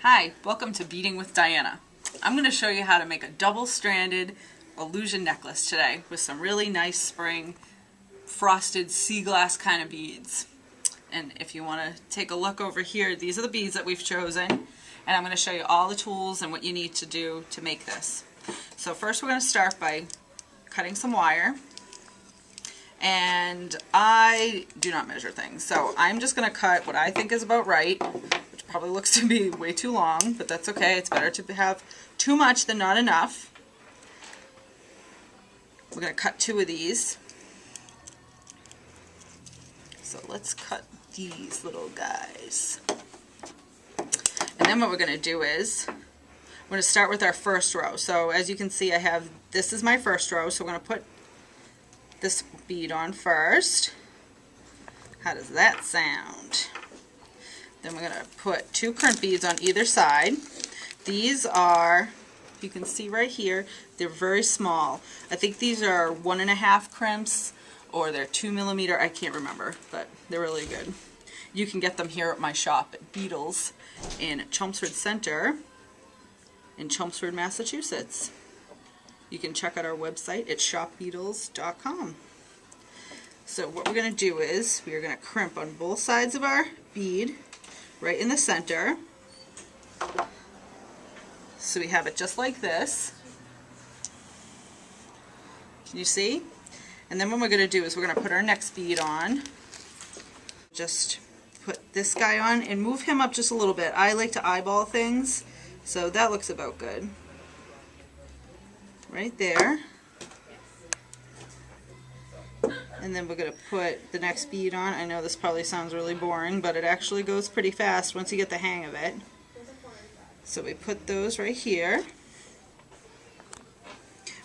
Hi, welcome to Beading with Diana. I'm going to show you how to make a double-stranded illusion necklace today with some really nice spring frosted sea glass kind of beads. And if you want to take a look over here, these are the beads that we've chosen, and I'm going to show you all the tools and what you need to do to make this. So first we're going to start by cutting some wire, and I do not measure things, so I'm just going to cut what I think is about right. Probably looks to be way too long, but that's okay. It's better to have too much than not enough. We're going to cut 2 of these. So let's cut these little guys. And then what we're going to do is, we're going to start with our first row. So as you can see, this is my first row, so we're going to put this bead on first. How does that sound? Then we're going to put 2 crimp beads on either side. These are, you can see right here, they're very small. I think these are 1.5 crimps or they're 2 millimeter, I can't remember, but they're really good. You can get them here at my shop at Beadles in Chelmsford Center in Chelmsford, Massachusetts. You can check out our website at shopbeadles.com. So what we're going to do is, we are going to crimp on both sides of our bead, right in the center. So we have it just like this. Can you see? And then what we're going to do is we're going to put our next bead on. Just put this guy on and move him up just a little bit. I like to eyeball things, so that looks about good. Right there. And then we're going to put the next bead on. I know this probably sounds really boring, but it actually goes pretty fast once you get the hang of it. So we put those right here.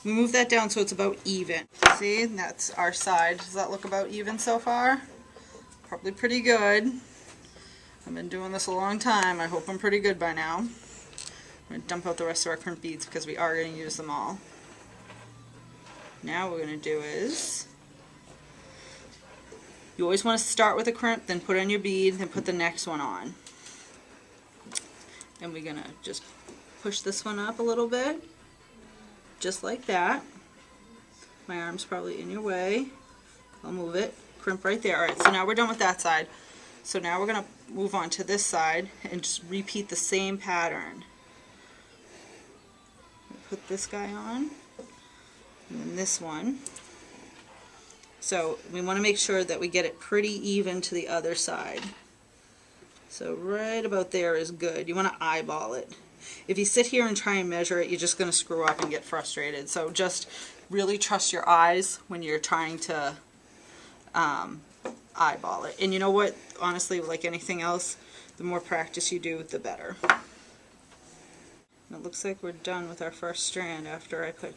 We move that down so it's about even. See, that's our side. Does that look about even so far? Probably pretty good. I've been doing this a long time. I hope I'm pretty good by now. I'm going to dump out the rest of our crimp beads because we are going to use them all. Now what we're going to do is, you always want to start with a crimp, then put on your bead, then put the next one on. And we're going to just push this one up a little bit, just like that. My arm's probably in your way. I'll move it. Crimp right there. Alright, so now we're done with that side. So now we're going to move on to this side and just repeat the same pattern. Put this guy on, and then this one. So we want to make sure that we get it pretty even to the other side. So right about there is good. You want to eyeball it. If you sit here and try and measure it, you're just going to screw up and get frustrated. So just really trust your eyes when you're trying to eyeball it. And you know what? Honestly, like anything else, the more practice you do, the better. And it looks like we're done with our first strand after I put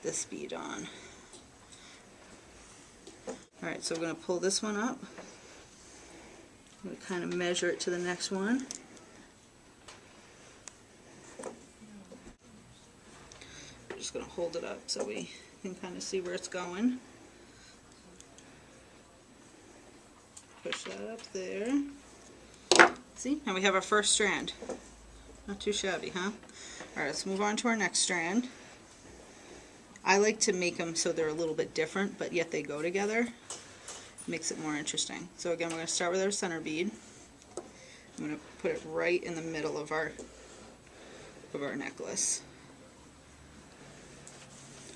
this bead on. Alright, so we're going to pull this one up. I'm going to kind of measure it to the next one. I'm just going to hold it up so we can kind of see where it's going. Push that up there. See? And we have our first strand. Not too shabby, huh? Alright, let's move on to our next strand. I like to make them so they're a little bit different, but yet they go together. Makes it more interesting. So again, we're going to start with our center bead. I'm going to put it right in the middle of our necklace.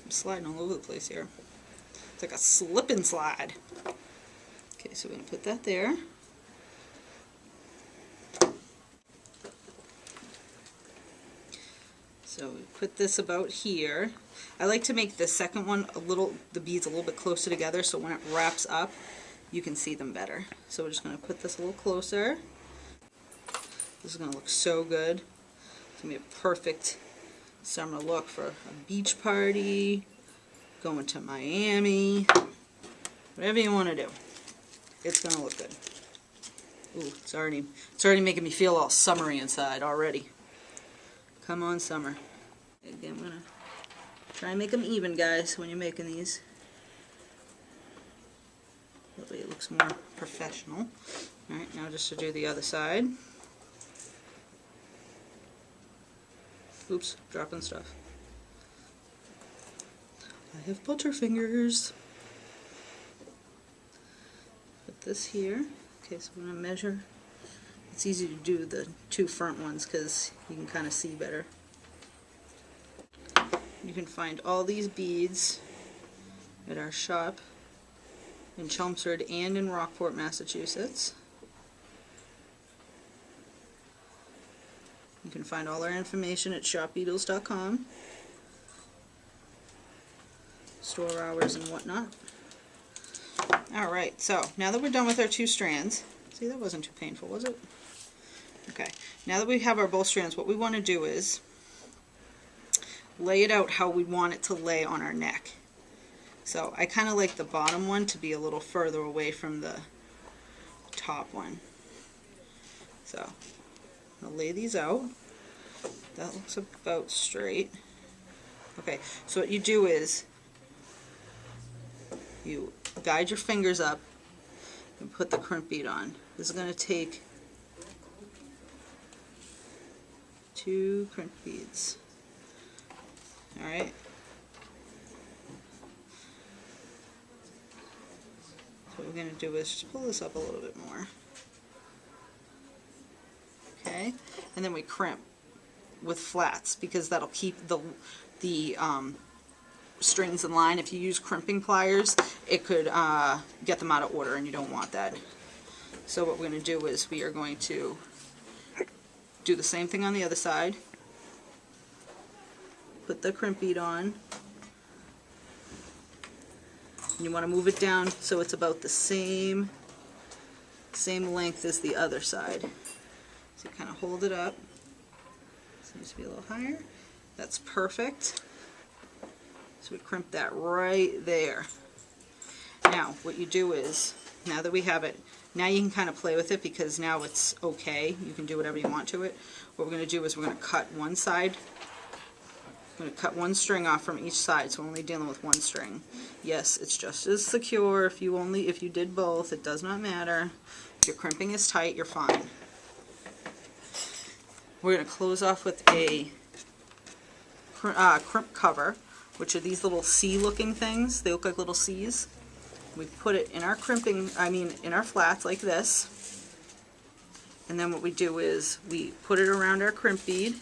I'm sliding all over the place here. It's like a slip and slide. Okay, so we're going to put that there. So we put this about here. I like to make the second one the beads a little bit closer together so when it wraps up, you can see them better. So we're just going to put this a little closer. This is going to look so good. It's going to be a perfect summer look for a beach party, going to Miami, whatever you want to do. It's going to look good. Ooh, it's already making me feel all summery inside already. Come on, summer. Again, I'm going to try and make them even, guys, when you're making these. That way it looks more professional. Alright, now just to do the other side. Oops, dropping stuff. I have butterfingers. Put this here. Okay, so I'm going to measure. It's easy to do the two front ones because you can kind of see better. You can find all these beads at our shop in Chelmsford and in Rockport, Massachusetts. You can find all our information at shopbeadles.com. Store hours and whatnot. Alright, so now that we're done with our 2 strands, see, that wasn't too painful, was it? Okay, now that we have our both strands, what we want to do is lay it out how we want it to lay on our neck. So I kind of like the bottom one to be a little further away from the top one. So I'll lay these out. That looks about straight. Okay, so what you do is you guide your fingers up and put the crimp bead on. This is going to take 2 crimp beads. Alright. So what we're going to do is just pull this up a little bit more. Okay, and then we crimp with flats because that'll keep the strings in line. If you use crimping pliers, it could get them out of order, and you don't want that. So what we're going to do is we are going to do the same thing on the other side. Put the crimp bead on. And you want to move it down so it's about the same length as the other side. So you kind of hold it up. This needs to be a little higher. That's perfect. So we crimp that right there. Now what you do is, now that we have it, now you can kind of play with it because now it's okay. You can do whatever you want to it. What we're going to do is we're going to cut one side. I'm going to cut one string off from each side, so we're only dealing with one string. Yes, it's just as secure if you did both. It does not matter. If your crimping is tight, you're fine. We're going to close off with a crimp cover, which are these little C-looking things. They look like little C's. We put it in our in our flats like this. And then what we do is we put it around our crimp bead.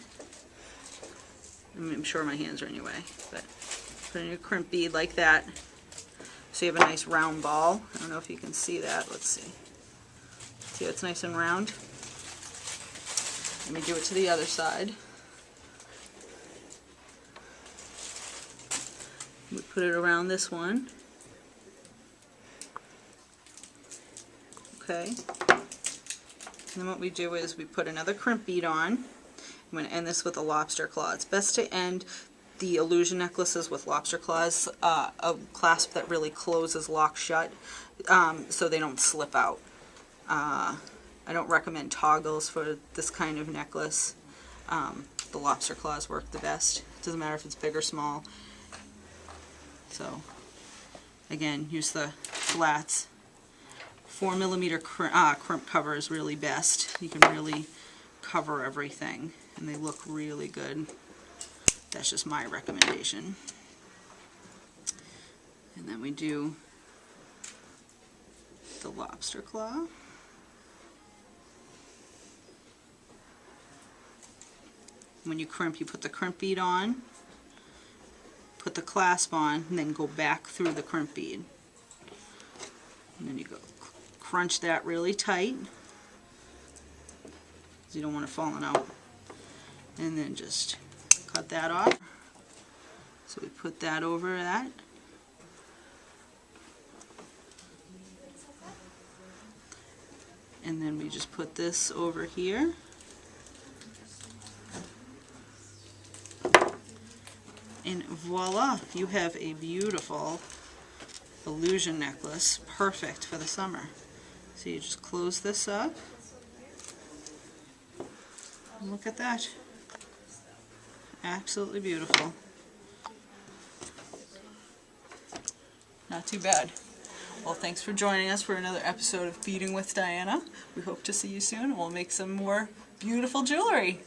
I'm sure my hands are in your way, but put in your crimp bead like that. So you have a nice round ball. I don't know if you can see that. Let's see. See how it's nice and round? Let me do it to the other side. We put it around this one. Okay. And then what we do is we put another crimp bead on. I'm going to end this with a lobster claw. It's best to end the illusion necklaces with lobster claws, a clasp that really closes, locks shut, so they don't slip out. I don't recommend toggles for this kind of necklace. The lobster claws work the best. It doesn't matter if it's big or small. So again, use the flats. 4mm crimp cover is really best. You can really cover everything and they look really good. That's just my recommendation. And then we do the lobster claw. When you crimp, you put the crimp bead on, put the clasp on, and then go back through the crimp bead. And then you go crunch that really tight, because you don't want it falling out. And then just cut that off. So we put that over that. And then we just put this over here. And voila, you have a beautiful illusion necklace, perfect for the summer. So you just close this up. And look at that. Absolutely beautiful. Not too bad. Well, thanks for joining us for another episode of Beading with Diana. We hope to see you soon and we'll make some more beautiful jewelry.